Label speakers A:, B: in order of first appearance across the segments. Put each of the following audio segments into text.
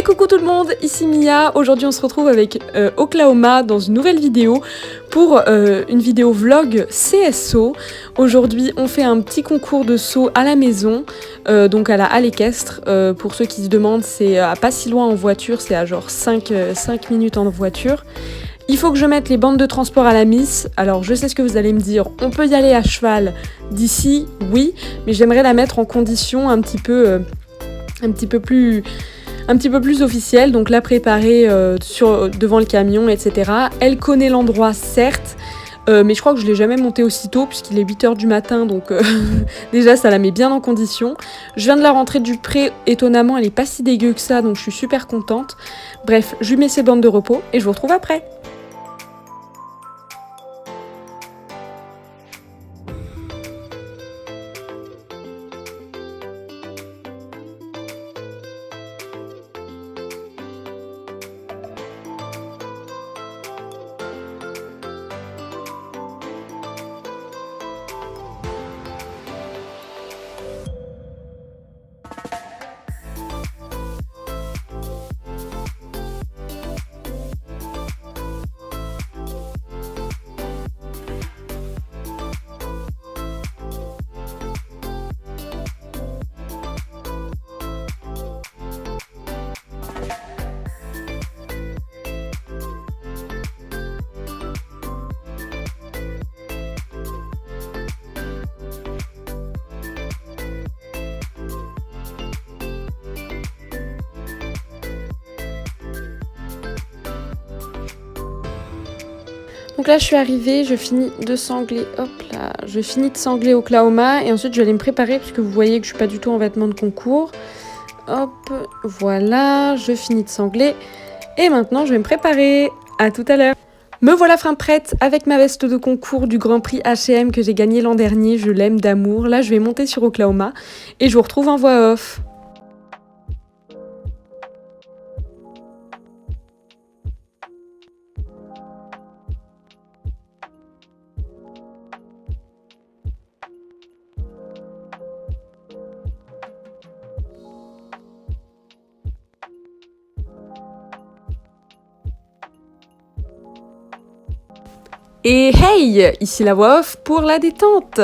A: coucou tout le monde, ici Mia. Aujourd'hui on se retrouve avec Oklahoma dans une nouvelle vidéo pour une vidéo vlog CSO. Aujourd'hui on fait un petit concours de saut à la maison, donc à la halle équestre. Pour ceux qui se demandent, c'est à pas si loin en voiture, c'est à genre 5 minutes en voiture. Il faut que je mette les bandes de transport à la miss. Alors je sais ce que vous allez me dire, on peut y aller à cheval d'ici, oui, mais j'aimerais la mettre en condition un petit peu plus officielle, donc la préparer devant le camion, etc. Elle connaît l'endroit, certes, mais je crois que je l'ai jamais monté aussitôt puisqu'il est 8h du matin, donc déjà ça la met bien en condition. Je viens de la rentrer du pré, étonnamment elle est pas si dégueu que ça, donc je suis super contente. Bref, je lui mets ses bandes de repos et je vous retrouve après. Donc là je suis arrivée, je finis de sangler, je finis de sangler Oklahoma et ensuite je vais aller me préparer puisque vous voyez que je suis pas du tout en vêtements de concours. Hop, voilà, je finis de sangler et maintenant je vais me préparer. À tout à l'heure. Me voilà fin prête avec ma veste de concours du Grand Prix H&M que j'ai gagné l'an dernier, je l'aime d'amour. Là je vais monter sur Oklahoma et je vous retrouve en voix off. Et hey, ici la voix off pour la détente.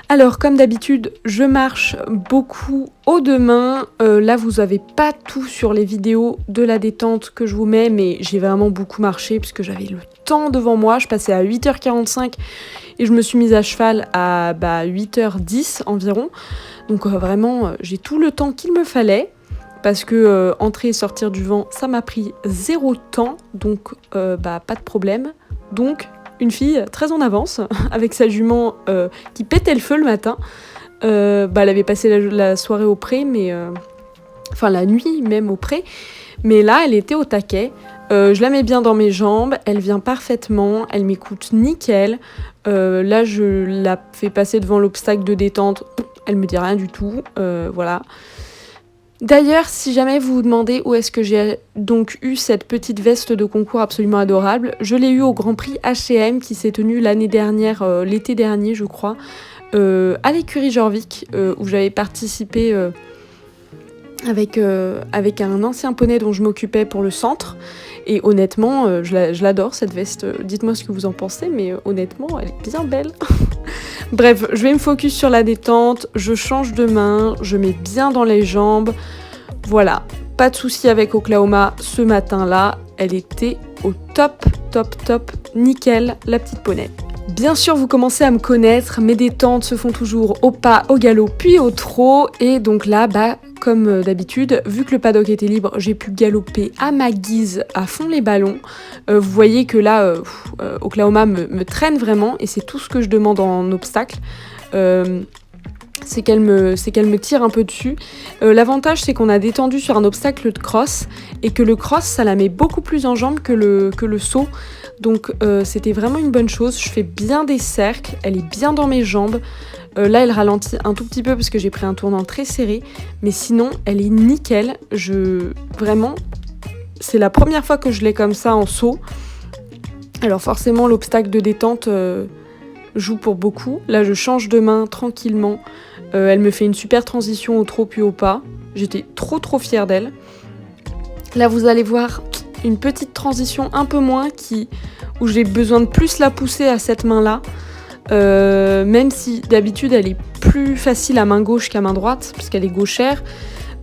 A: Alors comme d'habitude, je marche beaucoup haut de main. Là vous avez pas tout sur les vidéos de la détente que je vous mets, mais j'ai vraiment beaucoup marché puisque j'avais le temps devant moi. Je passais à 8h45 et je me suis mise à cheval à 8h10 environ. Donc vraiment, j'ai tout le temps qu'il me fallait. Parce que entrer et sortir du vent, ça m'a pris 0 temps, donc pas de problème. Donc une fille très en avance, avec sa jument qui pétait le feu le matin. Elle avait passé la soirée au pré, enfin la nuit même au pré. Mais là, elle était au taquet. Je la mets bien dans mes jambes, elle vient parfaitement, elle m'écoute nickel. Là, je la fais passer devant l'obstacle de détente, elle me dit rien du tout, voilà. D'ailleurs, si jamais vous vous demandez où est-ce que j'ai donc eu cette petite veste de concours absolument adorable, je l'ai eue au Grand Prix H&M qui s'est tenu l'année dernière, l'été dernier je crois, à l'écurie Jorvik, où j'avais participé avec un ancien poney dont je m'occupais pour le centre. Et honnêtement, je l'adore cette veste, dites-moi ce que vous en pensez, mais honnêtement, elle est bien belle. Bref, je vais me focus sur la détente, je change de main, je mets bien dans les jambes. Voilà, pas de souci avec Oklahoma ce matin-là, elle était au top, nickel, la petite poney. Bien sûr, vous commencez à me connaître, mes détentes se font toujours au pas, au galop, puis au trot. Et donc là, comme d'habitude, vu que le paddock était libre, j'ai pu galoper à ma guise à fond les ballons. Vous voyez que là, Oklahoma me traîne vraiment et c'est tout ce que je demande en obstacle. C'est qu'elle me tire un peu dessus. L'avantage, c'est qu'on a détendu sur un obstacle de cross et que le cross, ça la met beaucoup plus en jambes que le saut. Donc c'était vraiment une bonne chose. Je fais bien des cercles, elle est bien dans mes jambes. Là, elle ralentit un tout petit peu parce que j'ai pris un tournant très serré. Mais sinon, elle est nickel. Vraiment, c'est la première fois que je l'ai comme ça en saut. Alors forcément, l'obstacle de détente joue pour beaucoup. Là, je change de main tranquillement. Elle me fait une super transition au trot puis au pas. J'étais trop fière d'elle. Là, vous allez voir une petite transition un peu moins où j'ai besoin de plus la pousser à cette main-là. Même si d'habitude elle est plus facile à main gauche qu'à main droite, puisqu'elle est gauchère,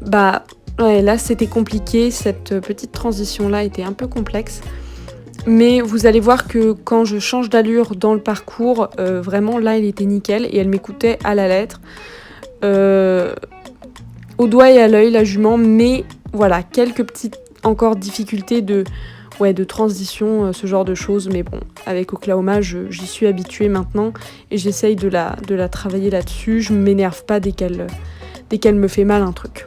A: bah ouais, là c'était compliqué, cette petite transition-là était un peu complexe. Mais vous allez voir que quand je change d'allure dans le parcours, vraiment là elle était nickel et elle m'écoutait à la lettre. Au doigt et à l'œil la jument, mais voilà, quelques petites encore difficultés de transition, ce genre de choses, mais bon, avec Oklahoma, j'y suis habituée maintenant et j'essaye de la travailler là-dessus. Je m'énerve pas dès qu'elle me fait mal un truc.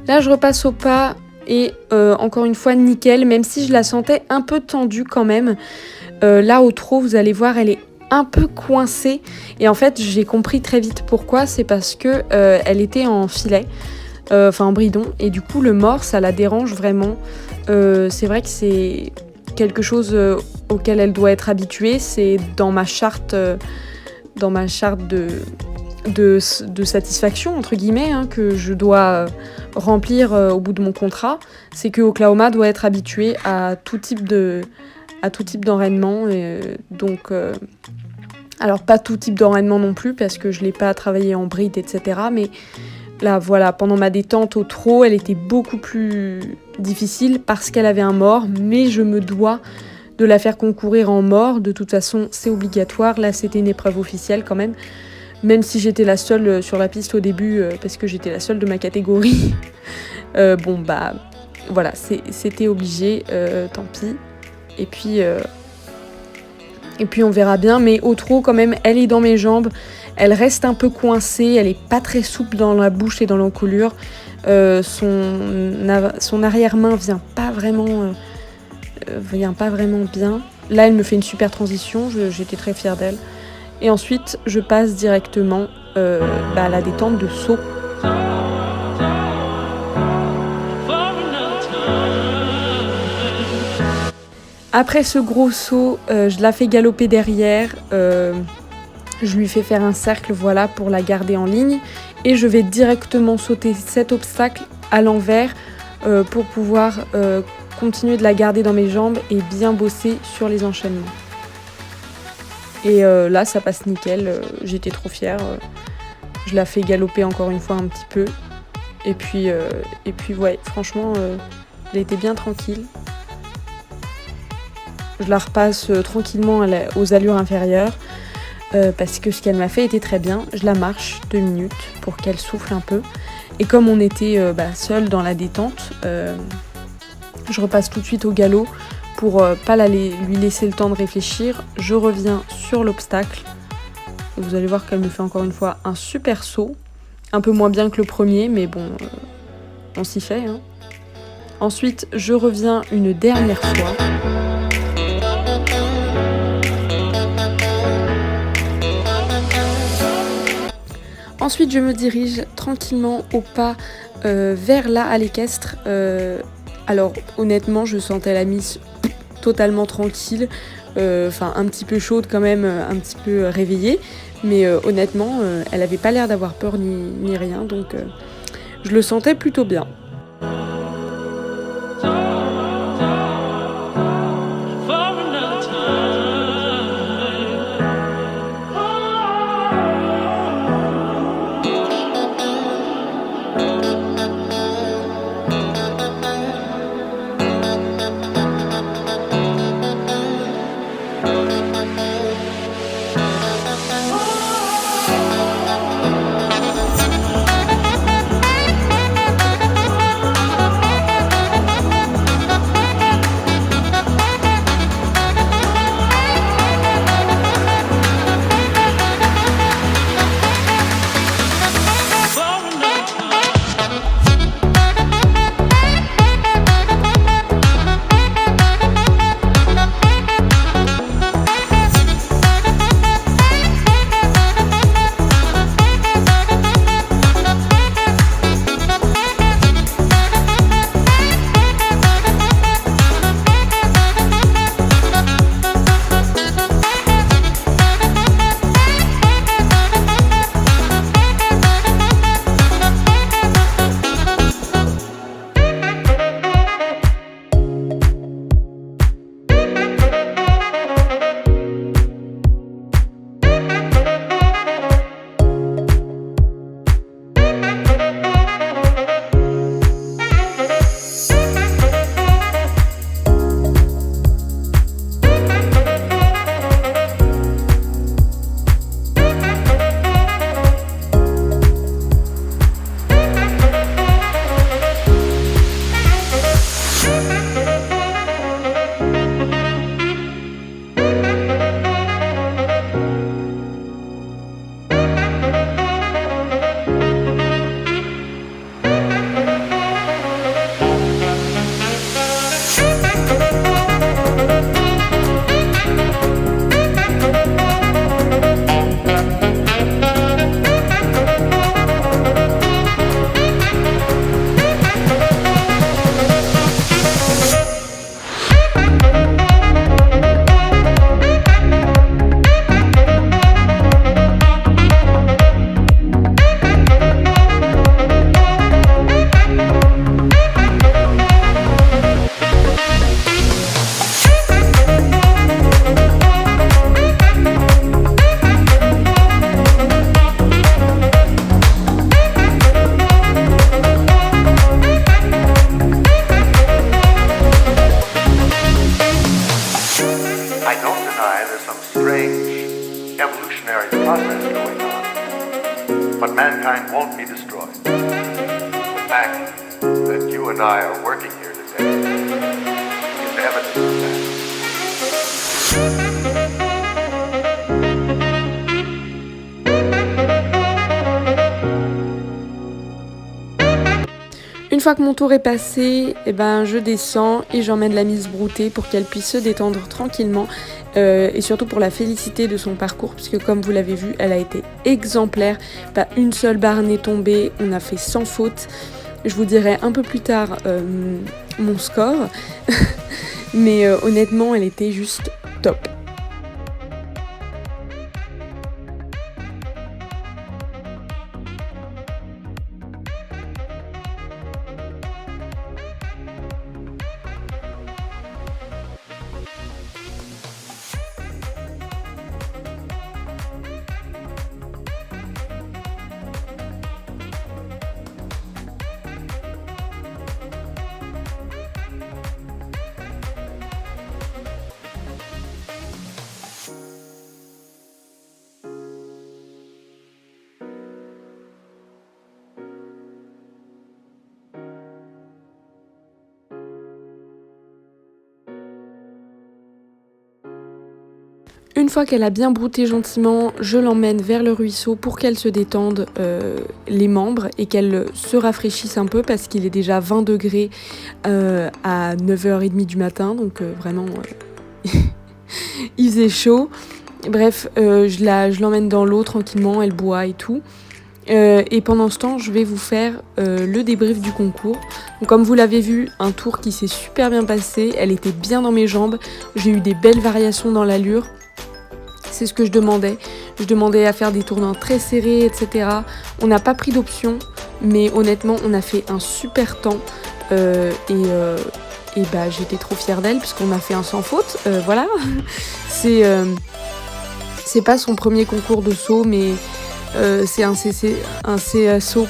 A: Là, je repasse au pas. Et encore une fois nickel, même si je la sentais un peu tendue quand même. Là au trot, vous allez voir, elle est un peu coincée. Et en fait, j'ai compris très vite pourquoi. C'est parce que elle était en filet, en bridon. Et du coup, le mors, ça la dérange vraiment. C'est vrai que c'est quelque chose auquel elle doit être habituée. C'est dans ma charte de satisfaction entre guillemets, hein, que je dois remplir au bout de mon contrat, c'est que Oklahoma doit être habitué à tout type d'enraînement, donc alors pas tout type d'enraînement non plus parce que je l'ai pas travaillé en bride, etc. Mais là voilà, pendant ma détente au trot, elle était beaucoup plus difficile parce qu'elle avait un mors, mais je me dois de la faire concourir en mors. De toute façon, c'est obligatoire. Là, c'était une épreuve officielle quand même. Même si j'étais la seule sur la piste au début, parce que j'étais la seule de ma catégorie. Bon, bah, voilà, c'était obligé, tant pis. Et puis on verra bien. Mais au trot, quand même, elle est dans mes jambes. Elle reste un peu coincée. Elle est pas très souple dans la bouche et dans l'encolure. Son arrière-main vient pas vraiment bien. Là, elle me fait une super transition. J'étais très fière d'elle. Et ensuite, je passe directement à la détente de saut. Après ce gros saut, je la fais galoper derrière. Je lui fais faire un cercle, voilà, pour la garder en ligne. Et je vais directement sauter cet obstacle à l'envers pour pouvoir continuer de la garder dans mes jambes et bien bosser sur les enchaînements. Et là, ça passe nickel, j'étais trop fière. Je la fais galoper encore une fois un petit peu. Et puis ouais, franchement, elle était bien tranquille. Je la repasse tranquillement aux allures inférieures. Parce que ce qu'elle m'a fait était très bien. Je la marche 2 minutes pour qu'elle souffle un peu. Et comme on était seul dans la détente, je repasse tout de suite au galop. Pour pas lui laisser le temps de réfléchir, je reviens sur l'obstacle. Et vous allez voir qu'elle me fait encore une fois un super saut. Un peu moins bien que le premier, mais bon, on s'y fait, hein. Ensuite, je reviens une dernière fois. Ensuite, je me dirige tranquillement au pas vers la halle équestre. Alors, honnêtement, je sentais la mise totalement tranquille, un petit peu chaude quand même, un petit peu réveillée, mais honnêtement, elle avait pas l'air d'avoir peur ni rien, donc je le sentais plutôt bien.
B: mankind won't be destroyed. The fact that you and I are working here today is evidence of that.
A: Une fois que mon tour est passé, eh ben, je descends et j'emmène la Miss Broutet pour qu'elle puisse se détendre tranquillement et surtout pour la féliciter de son parcours puisque comme vous l'avez vu, elle a été exemplaire. Pas une seule barre n'est tombée, on a fait sans faute. Je vous dirai un peu plus tard mon score, mais honnêtement, elle était juste top. Une fois qu'elle a bien brouté gentiment, je l'emmène vers le ruisseau pour qu'elle se détende les membres et qu'elle se rafraîchisse un peu parce qu'il est déjà 20 degrés à 9h30 du matin, donc vraiment il faisait chaud. Bref, je l'emmène dans l'eau tranquillement, elle boit et tout. Et pendant ce temps, je vais vous faire le débrief du concours. Donc, comme vous l'avez vu, un tour qui s'est super bien passé, elle était bien dans mes jambes, j'ai eu des belles variations dans l'allure. C'est ce que je demandais. Je demandais à faire des tournants très serrés, etc. On n'a pas pris d'option, mais honnêtement, on a fait un super temps. Et bah, j'étais trop fière d'elle, puisqu'on a fait un sans faute. Voilà. C'est pas son premier concours de saut, mais c'est un CSO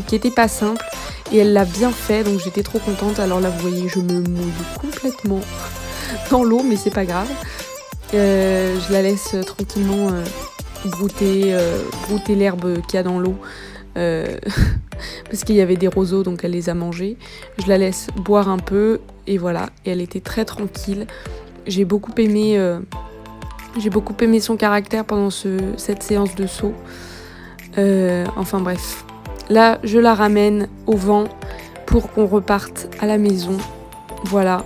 A: qui était pas simple. Et elle l'a bien fait, donc j'étais trop contente. Alors là, vous voyez, je me mouille complètement dans l'eau, mais c'est pas grave. Je la laisse tranquillement brouter l'herbe qu'il y a dans l'eau parce qu'il y avait des roseaux, donc elle les a mangés. Je la laisse boire un peu et voilà, et elle était très tranquille. J'ai beaucoup aimé son caractère pendant cette séance de saut. Enfin bref, là je la ramène au vent pour qu'on reparte à la maison. Voilà.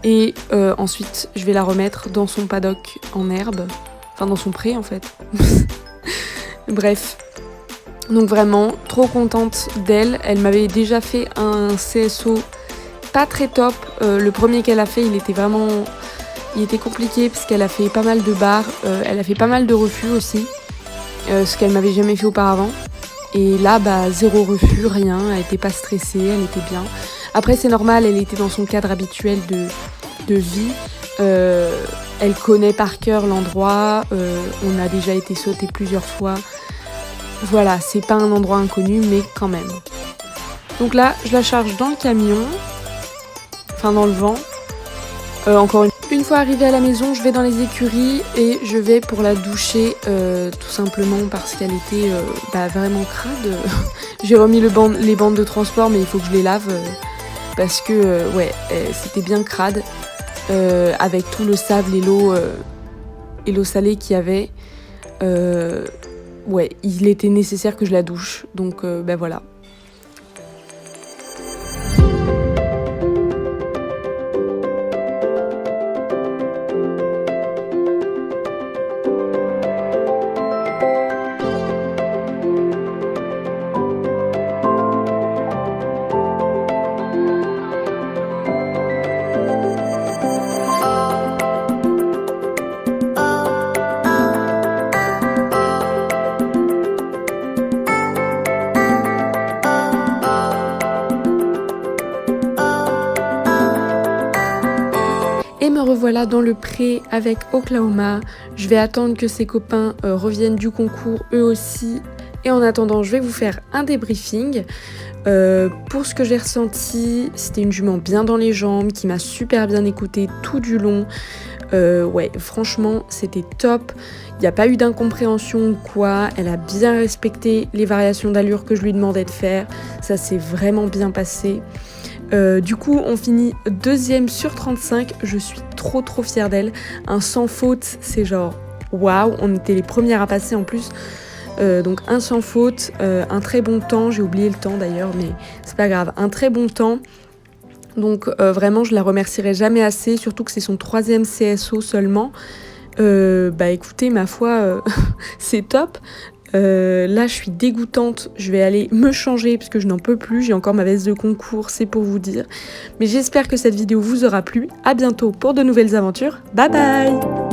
A: Et ensuite, je vais la remettre dans son paddock en herbe. Enfin, dans son pré, en fait. Bref. Donc vraiment, trop contente d'elle. Elle m'avait déjà fait un CSO pas très top. Le premier qu'elle a fait, il était compliqué parce qu'elle a fait pas mal de barres. Elle a fait pas mal de refus aussi. Ce qu'elle m'avait jamais fait auparavant. Et là, bah, zéro refus, rien. Elle était pas stressée, elle était bien. Après, c'est normal, elle était dans son cadre habituel de vie. Elle connaît par cœur l'endroit. On a déjà été sauté plusieurs fois. Voilà, c'est pas un endroit inconnu, mais quand même. Donc là, je la charge dans le camion. Enfin, dans le vent. Encore une fois arrivée à la maison, je vais dans les écuries et je vais pour la doucher tout simplement parce qu'elle était vraiment crade. J'ai remis les bandes de transport, mais il faut que je les lave parce que c'était bien crade avec tout le sable et l'eau salée qu'il y avait. Il était nécessaire que je la douche, donc voilà. Et me revoilà dans le pré avec Oklahoma. Je vais attendre que ses copains reviennent du concours eux aussi. Et en attendant, je vais vous faire un débriefing. Pour ce que j'ai ressenti, c'était une jument bien dans les jambes, qui m'a super bien écoutée tout du long. Ouais, franchement, c'était top. Il n'y a pas eu d'incompréhension ou quoi. Elle a bien respecté les variations d'allure que je lui demandais de faire. Ça s'est vraiment bien passé. Du coup, on finit 2e sur 35. Je suis trop fière d'elle. Un sans faute, c'est genre waouh. On était les premières à passer en plus. Donc un sans faute, un très bon temps. J'ai oublié le temps d'ailleurs, mais c'est pas grave. Un très bon temps. Donc vraiment, je la remercierai jamais assez. Surtout que c'est son 3e CSO seulement. Bah écoutez, ma foi, c'est top. Là, je suis dégoûtante. Je vais aller me changer parce que je n'en peux plus. J'ai encore ma veste de concours, c'est pour vous dire. Mais j'espère que cette vidéo vous aura plu. À bientôt pour de nouvelles aventures. Bye bye!